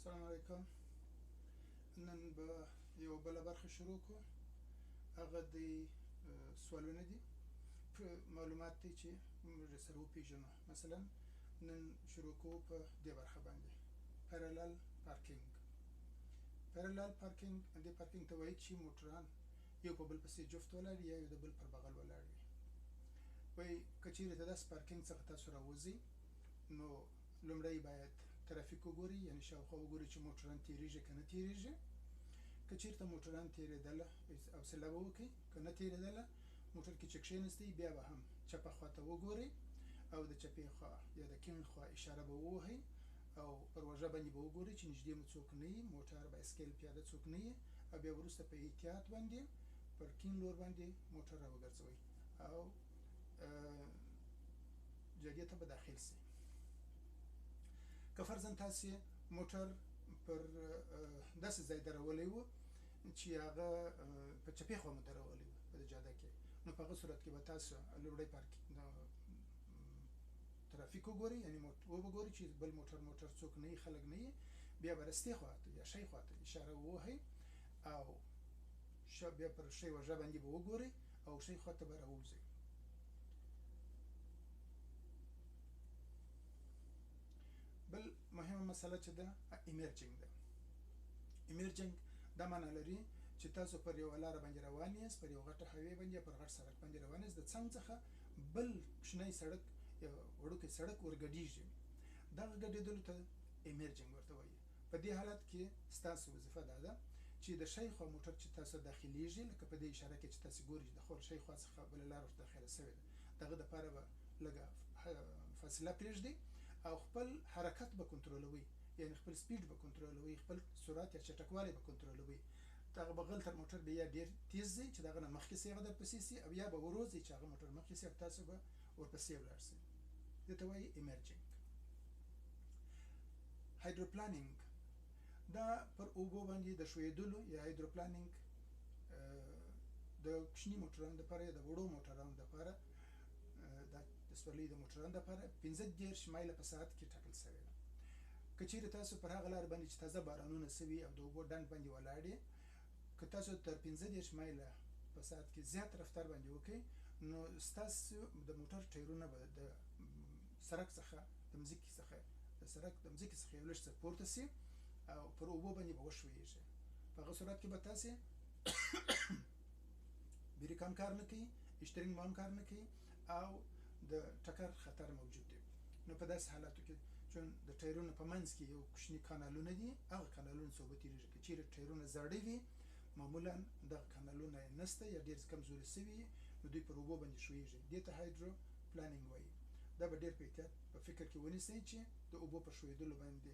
السلام علیکم. نن به یو بله برخه شروع کړو. هغه د سوالونه دي، معلومات دي چې موږ سره وپېژنو. مثلا نن شروع کوو په دې برخه باندې پارلل پارکینګ. پارلل پارکینګ دې پارکینګ ته وایي چې موټران یو په بل پسې جفت ولاړ یا یو د بل پر بغل ولاړ وي. وایي که چیرې ته داسې پارکینګ څخه تاسو راوځئ نو لومړی باید ترافیک وګورئ، یعنې شاوخوا وګورئ چې موټران تېرېږي که نه تېرېږي. که چېرته موټران تېرېدله حوصله به وکړئ، که نه تېرېدله موټر کې چې کښېنستئ بیا به هم چپه خوا ته وګورئ او د چپې خوا یا د کیڼ خوا اشاره به ووهئ او پر وژه باندې به وګورئ چې نږدې مو څوک نه وي، موټر بایسکل پیاده څوک نه وي، او بیا وروسته په احتیاط باندې پر کیڼ لور باندې موټر راوګرځوئ او جادې ته به داخل سئ. که فرضاً تاسې موټر پر داسې ځای درولی و چې هغه په چپې خوا مو درولی و په جاده کې، نو په هغه صورت کې به تاسو لومړی ترافیک وګورئ، یعنې وګورئ چې بل موټر څوک نه وي، خلک نه وي. بیا به رستې خوا ته یا شی خوا ته اشاره ووهئ او بیا پر شی وژه باندې به وګورئ او شی خوا ته به راووځئ. بل مهمه مسله چې ده ایمرجنګ ده. ایمرجنګ دا معنی لري چې تاسو پر یوه لاره باندې روان یاست، پر یو غټه هوې باندې یا پر غټ سړک باندې روان یاست، د څنګ څخه بل کوچنی سړک یا وړوکی سړک ورګډېږي. دغه ګډېدلو ته ایمرجنګ ورته وایي. په دې حالت کې ستاسو وظیفه دا ده چې د شی خوا موټر چې تاسو داخلیږي، لکه په دې اشاره کې چې تاسو ګورئ چې د شی خوا څخه بله لاره ورته داخله سوې ده، دغه دپاره به لږه فاصله پرېږدئ او خپل حرکت به کنټرولوئ، یعنې خپل سپیډ به کنټرولوئ، خپل سرعت یا چټکوالی به کنټرولوئ. دغه بغل تر موټر به یا ډېر تیز ځئ چې دغه نه مخکې سي هغه درپسې سي، او یا به وروځئ چې هغه موټر مخکې سي او تاسو به ورپسې ولاړ سئ. دې ته وایي ایمرجنګ. هایدروپلانینګ دا پر اوبو باندې د ښویېدلو یا هایدروپلانینګ د کوچني موټرانو دپاره یا د وړو موټرانو دپاره، د سپرلي د موټرانو دپاره 15 مایله په ساعت کې ټاکل سوې ده. که چیرې تاسو پر هغه لار باندې چې تازه بارانونه سوي او د اوبو ډنډ باندې ولاړ یې، که تاسو تر 15 مایله په ساعت کې زیات رفتار باندې وکړئ، نو ستاسو د موټر ټایرونه به د سړک څخه د مځکې څخه یو لږ څه پورته سي او پر اوبو باندې به وښویېږي. په هغه صورت کې به تاسې بریک هم کار نه کوي، اشترینګ هم کار نه کوي او د ټکر خطر موجود دی. نو په داسې حالاتو کې چون د ټایرونو په منځ کې یو کوچني کانالونه دي، هغه کانالونه څو به تېرېږي. که چیرې ټایرونه زاړه وي معمولا دغه کانالونه یې نشته یا ډېر کمزوري سوي، نو دوی پر اوبو باندې ښویېږي. دې ته هایدرو پلانینګ وایي. دا به ډېر په احتیاط په فکر کې ونیسئ چې د اوبو په ښویېدلو باندې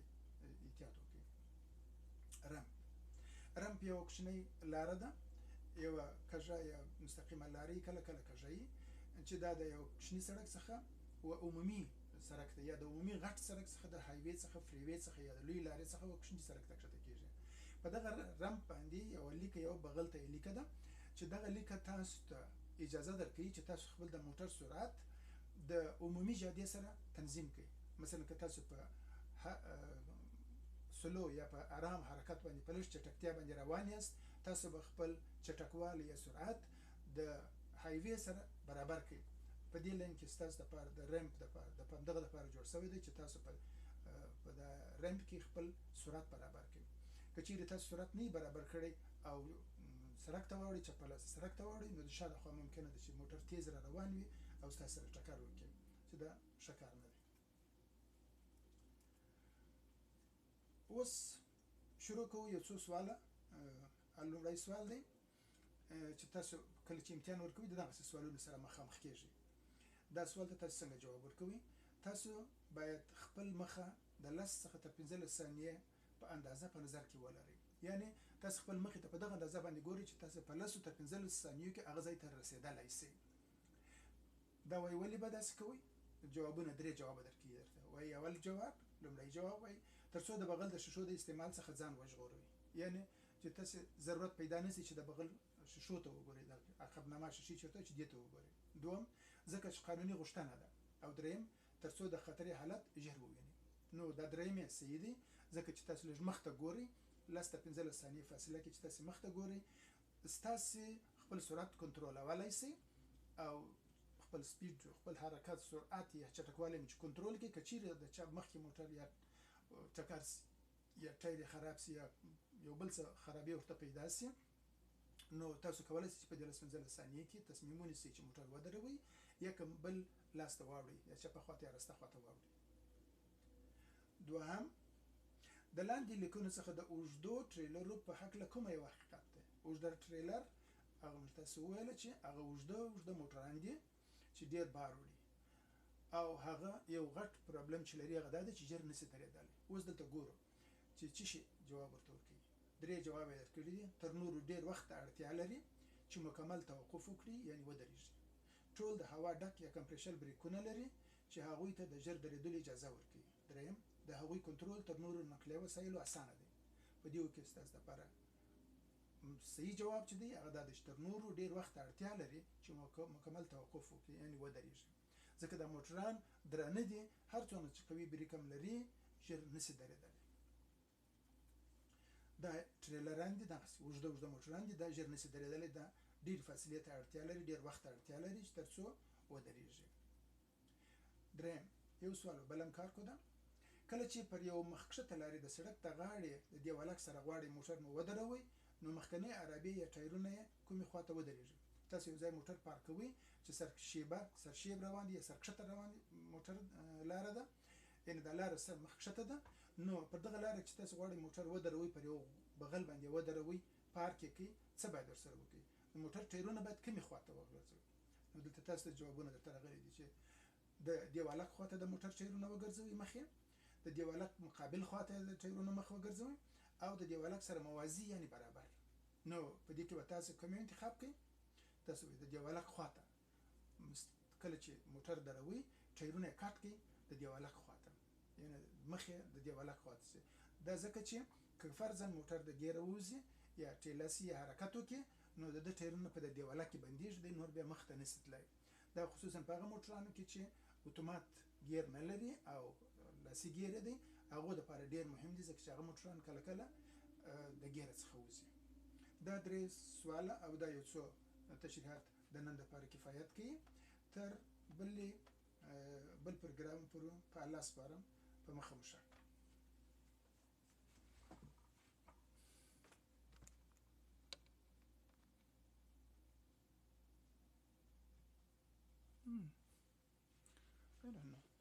احتیاط وکړئ. رمپ یوه کوچنۍ لاره ده، یوه کږه یا مستقیمه لاره کله کله کږه وي، چې دا د یو کوچني سړک څخه و عمومي سړک ته یا د عمومي غټ سړک څخه د هایوې څخه فریوې څخه یا د لوی لارې څخه و کوچني سړک ته کښته کېږي. په دغه رمپ باندې یوه لیکه یو بغل ته یې لیکه ده چې دغه لیکه تاسو ته اجازه درکوي چې تاسو خپل د موټر سرعت د عمومي جادې سره تنظیم کړئ. مثلا که تاسو په سلو یا په ارام حرکت باندې په لږ چټکتیا باندې روان یاست، تاسو به خپل چټکوالی یا سرعت د هایوې سره برابر کړئ. په دې لاین کې ستاسو دپاره د رمپ دغه دپاره جوړ شوی دی چې تاسو په د رمپ کې خپل سرعت برابر کړئ. که چیرې تاسو سرعت نه برابر کړی او سړک ته واوړئ، چپه لاسه سړک ته واوړئ، نو د شا لخوا ممکنه ده چې موټر تیز را روان وي او ستاسو سره ټکر وکړي، چې دا ښه کار نه دی. اوس شروع کوو یو څو سواله. لومړی سوال دی چې تاسو کله چې امتحان ورکوئ د دغسې سوالونو سره مخامخ کېږئ. دا سوال ته تاسو څنګه جواب ورکوئ؟ تاسو باید خپل مخه د 10 څخه تر 15 ثانیې په اندازه په نظر کې ولرئ. یعنې تاسو خپل مخې ته په دغه اندازه باندې ګورئ چې تاسو په 10 تر 15 ثانیو کې هغه ځای ته رسېدلی سئ. دا وایي ولې به داسې کوئ؟ جوابونه 3 جوابه درکوي درته. وایي اول جواب، لومړی جواب وایي تر څو د بغل د شیشو د استعمال څخه ځان وژغورئ. یعنې چې تاسو ضرورت پیدا نه سي چې د بغل شیشو ته وګورئ، د عقبنما شیشې چېرته چې دې ته وګورئ. دوم، ځکه چې قانوني غوښتنه ده. او دریم، تر څو د خطرې حالت ژر ووینئ. نو دا دریم یې صحیح دی، ځکه چې تاسو لږ مخ ته ګورئ 10 تر 15 ثانیې فاصله کې چې تاسو مخ ته ګورئ ستاسو خپل سرعت کنټرولولای شئ او خپل سپیډ خپل حرکت سرعت یا چټکوالی چې کنټرول کړئ. که چیرې د چا مخکې موټر یا ټکر سي یا ټایر یې خراب سي یا یو بل څه خرابي ورته پیدا سي نو تاسو کولی شئ چې په 15 ثانیې کې تصمیم ونیسئ چې موټر ودروئ یا کوم بل لاس ته واوړئ یا چپه خواته یا راسته خواته واوړئ. دوهم د لاندې لیکونو څخه د اوږدو ټریلرو په هکله کومه یو حقیقت دی؟ اوږده ټریلر هغه موږ تاسو وویله چې هغه اوږده موټران دي چې ډېر بار وړي او هغه یو غټ پرابلم چې لري هغه دا دی چې ژر نشي درېدلی. اوس دلته ګورو چې څه شي جواب ورته ورکوي. 3 جواب یې درکړي دي. تر نورو ډېر وخت ته اړتیا لري چې مکمل توقف وکړي یعنی ودرېږي. ټول د هوا ډک یا کمپریشن بریکونه لري چې هغوی ته د ژر درېدلو اجازه ورکوي. دریم د هغوی کنټرول تر نورو نقلیه وسایلو اسانه دی. په دې کې ستاسو لپاره صحیح جواب چې دی هغه دا دی چې تر نورو ډېر وخت اړتیا لري چې مکمل توقف وکړي یعنی ودرېږي ځکه دا موټران درانه دي هر څومره چې قوي بریک هم لري ژر نشي درېدلی. دا ټریلران دي دغسې اوږده موټران دي دا ژر نشي درېدلی دا ډېر فاصلې ته اړتیا لري ډېر وخت اړتیا لري چې تر څو ودرېږي. دریم یو سوال بل هم کار کو ده کله چې پر یو مخکښته لارې د سړک د غاړې د دیوالک سره غواړئ موټر مو ودروئ نو مخکنی عربې یا ټایرونه یې کومې خواته ودرېږي. تاسو یو ځای موټر پارک کوئ چې سرشیب روان دي یا سرکښته روان دي موټر لاره ده یعنې دا لاره سر مخکښته ده نو پر دغه لاره چې تاسو غواړئ موټر ودروئ پر یو بغل باندې ودروئ پارک یې کړئ څه باید ورسره وکړئ؟ د موټر ټایرونه باید کومې خواته وغورځوئ؟ نو دلته تاسو ته جوابونه درته راغلي دي چې د دیوالک خواته د موټر ټایرونه وګرځوئ مخ یې د دیوالک مقابل خواته د ټایرونو مخ وګرځوئ او د دیوالک سره موازي یعنی برابر. نو په دې کې به تاسو کوم انتخاب کړئ؟ تاسو د دیوالک خواته کله چې موټر دروئ ټایرونه یې کټ کړئ د دیوالک خواته یعنی مخ یې د دیوالک خواته سي. دا ځکه چې که فرضاً موټر د ګیره ووځي یا ټیلاسي یا حرکت وکړي نو د ده ټایرونه په د دیوالک کې بندېږي دی نور بیا مخ ته نشي تللی. دا خصوصاً په هغه موټرانو کې چې اتومات ګیر نه لري او لاسي ګیره دی هغو دپاره ډېر مهم دي ځکه چې هغه موټران کله کله د ګیره څخه وځي. دا 3 سواله او دا یو څو تشریحات د نن دپاره کفایت کوي. تر بل پروګرام پورې په الله سپارم په مخه مو ښه. I don't know.